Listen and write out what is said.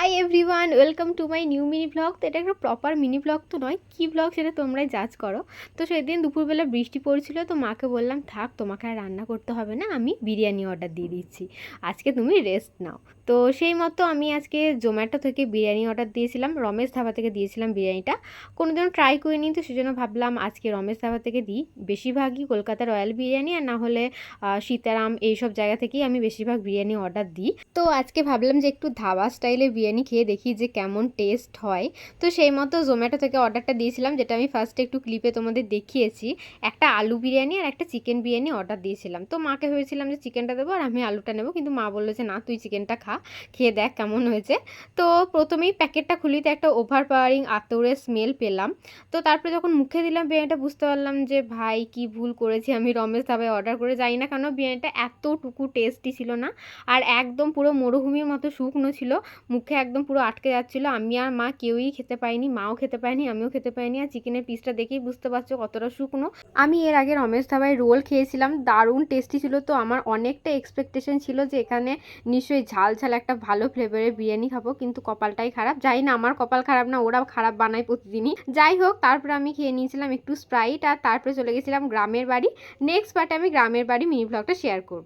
Hi everyone, welcome to my new mini blog. তো এটা একটা প্রপার মিনি ব্লগ তো নয়, কী ব্লগ সেটা তোমরাই জাজ করো। তো সেদিন দুপুরবেলা বৃষ্টি পড়ছিল, তো মাকে বললাম থাক, তোমাকে আর রান্না করতে হবে না, আমি বিরিয়ানি অর্ডার দিয়ে দিচ্ছি, আজকে তুমি রেস্ট নাও। তো সেই মতো আমি আজকে জোম্যাটো থেকে বিরিয়ানি অর্ডার দিয়েছিলাম, রমেশ ধাবা থেকে দিয়েছিলাম বিরিয়ানিটা। কোনোদিনও ট্রাই করিনি, তো সেজন্য ভাবলাম আজকে রমেশ ধাবা থেকে দিই। বেশিরভাগই কলকাতা রয়্যাল বিরিয়ানি আর না হলে সীতারাম এইসব জায়গা থেকেই আমি বেশিরভাগ বিরিয়ানি অর্ডার দিই। তো আজকে ভাবলাম যে একটু ধাবা স্টাইলে বিরিয়ানি খেয়ে দেখি যে কেমন টেস্ট হয়। তো সেই মতো জোম্যাটো থেকে অর্ডারটা দিয়েছিলাম, যেটা আমি ফার্স্টে একটু ক্লিপে তোমাদের দেখিয়েছি। একটা আলু বিরিয়ানি আর একটা চিকেন বিরিয়ানি অর্ডার দিয়েছিলাম। তো মাকে ভেবেছিলাম যে চিকেনটা দেবো আর আমি আলুটা নেবো, কিন্তু মা বললো যে না, তুই চিকেনটা খা, খেয়ে দেখ কেমন হয়েছে। তো প্রথমেই প্যাকেটটা খুলিতে একটা ওভার পাওয়ারিং আতরের স্মেল পেলাম। তো তারপরে যখন মুখে দিলাম বিরিয়ানিটা, বুঝতে পারলাম যে ভাই কি ভুল করেছি আমি, রমেশ ধাবায় অর্ডার করে যাই না কেন, বিরিয়ানিটা এতটুকু টেস্টি ছিল না। আর একদম পুরো মরুভূমির মতো শুকনো ছিল, মুখে একদম পুরো আটকে যাচ্ছিল। আমি আর মা কেউই খেতে পাইনি, মাও খেতে পায়নি, আমিও খেতে পাইনি। আর চিকেনের পিসটা দেখেই বুঝতে পারছো কতটা শুকনো। আমি এর আগে রমেশ ধাবায় রোল খেয়েছিলাম, দারুণ টেস্টি ছিল। তো আমার অনেকটা এক্সপেকটেশন ছিল যে এখানে নিশ্চয়ই ঝাল ঝাল একটা ভালো ফ্লেভারের বিরিয়ানি খাবো, কিন্তু কপালটাই খারাপ। যাই না, আমার কপাল খারাপ না, ওরা খারাপ বানায় প্রতিদিনই। যাই হোক, তারপরে আমি খেয়ে নিয়েছিলাম একটু স্প্রাইট, আর তারপরে চলে গেছিলাম গ্রামের বাড়ি। নেক্সট পার্টে আমি গ্রামের বাড়ি মিনি ব্লগটা শেয়ার করব।